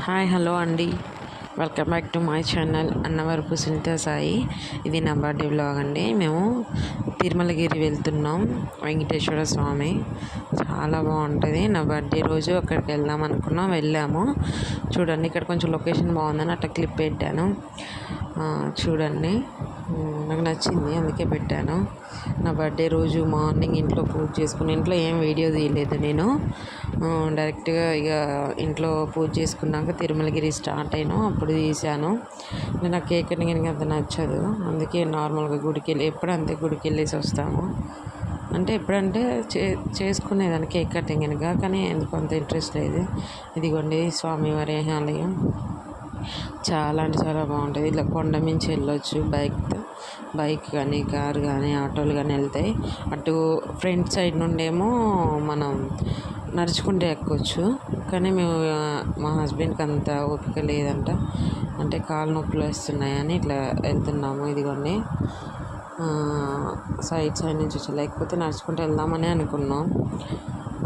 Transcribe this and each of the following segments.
Hi hello అండి. Welcome back to my channel Annavarapu Sunitha Sai. ఇది నా బర్త్డే వ్లాగ్ అండి. మేము తిరుమలగిరి వెళ్తున్నాం, వెంకటేశ్వర స్వామి. చాలా బాగుంటుంది. నా బర్త్డే రోజు అక్కడికి వెళ్దాం అనుకున్నాం, వెళ్ళాము. చూడండి, ఇక్కడ కొంచెం లొకేషన్ బాగుందని అట్లా క్లిప్ పెట్టాను. చూడండి, నాకు నచ్చింది అందుకే పెట్టాను. నా బర్త్డే రోజు మార్నింగ్ ఇంట్లో పూజ చేసుకుని, ఇంట్లో ఏం వీడియో తీయలేదు నేను. డైరెక్ట్గా ఇక ఇంట్లో పూజ చేసుకున్నాక తిరుమలగిరి స్టార్ట్ అయినాం, అప్పుడు తీసాను. నేను ఆ కేక్ కటింగ్ అంత నచ్చదు, అందుకే నార్మల్గా గుడికి వెళ్ళి ఎప్పుడంతే గుడికి వెళ్ళేసి వస్తాము. అంటే ఎప్పుడంటే చేసుకునేదాన్ని కేక్ కటింగ్ కనుక, కానీ ఎందుకు అంత ఇంట్రెస్ట్ లేదు. ఇదిగోండి స్వామివారి ఆలయం. చాలా అంటే చాలా బాగుంటుంది. ఇట్లా కొండ మించి వెళ్ళొచ్చు బైక్ కానీ కార్ కానీ ఆటోలు కానీ వెళ్తాయి. అటు ఫ్రంట్ సైడ్ నుండేమో మనం నడుచుకుంటే ఎక్కొచ్చు. కానీ మేము మా హస్బెండ్కి అంత ఓపిక లేదంట, అంటే కాళ్ళు నొప్పులు వస్తున్నాయని ఇట్లా వెళ్తున్నాము. ఇదిగోండి సైడ్ నుంచి వచ్చి, లేకపోతే నడుచుకుంటూ వెళ్దామని అనుకున్నాం.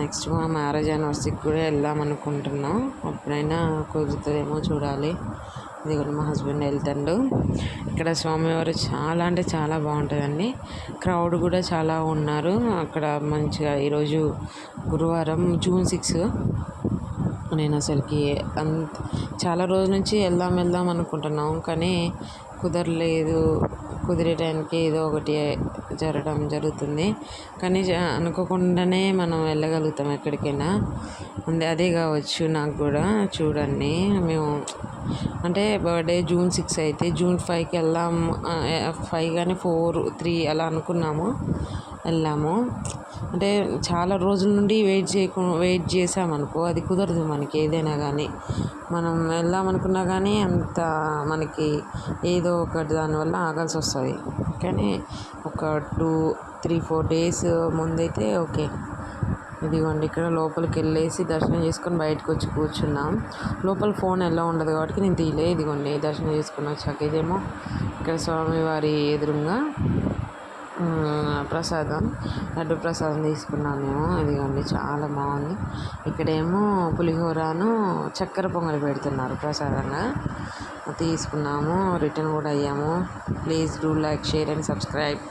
నెక్స్ట్ మా మ్యారేజ్ యానివర్సరీకి కూడా వెళ్దాం అనుకుంటున్నాం. అప్పుడైనా కుదురుతుందేమో చూడాలి. ఇదిగోండి మా హస్బెండ్ వెళ్తాడు. ఇక్కడ స్వామివారు చాలా అంటే చాలా బాగుంటుందండి. క్రౌడ్ కూడా చాలా ఉన్నారు అక్కడ మంచిగా. ఈరోజు గురువారం, June 6. నేను అసలుకి చాలా రోజుల నుంచి వెళ్దాం అనుకుంటున్నాం, కానీ కుదరలేదు. కుదిరే టైంకి ఏదో ఒకటి జరుగుతుంది. కానీ అనుకోకుండానే మనం వెళ్ళగలుగుతాం ఎక్కడికైనా. అదే కావచ్చు నాకు కూడా. చూడండి, మేము అంటే బర్త్డే June 6 అయితే June 5కి వెళ్దాం, 5 కానీ 4, 3 అలా అనుకున్నాము, వెళ్ళాము. అంటే చాలా రోజుల నుండి వెయిట్ చేసామనుకో, అది కుదరదు మనకి. ఏదైనా కానీ మనం వెళ్దాం అనుకున్నా కానీ అంత మనకి ఏదో ఒకటి దానివల్ల ఆగాల్సి వస్తుంది. కానీ ఒక 2, 3, 4 డేస్ ముందైతే ఓకే. ఇదిగోండి, ఇక్కడ లోపలికి వెళ్ళేసి దర్శనం చేసుకొని బయటకు వచ్చి కూర్చున్నాం. లోపల ఫోన్ ఎలా ఉండదు కాబట్టి నేను తీయలే. ఇదిగోండి దర్శనం చేసుకుని వచ్చాక ఇదేమో ఇక్కడ స్వామివారి ఎదురుగా ప్రసాదం, లడ్డు ప్రసాదం తీసుకున్నాం మేము. ఇదిగోండి చాలా బాగుంది. ఇక్కడేమో పులిహోరను చక్కెర పొంగలి పెడుతున్నారు ప్రసాదంగా. తీసుకున్నాము, రిటర్న్ కూడా అయ్యాము. Please do like, share and subscribe.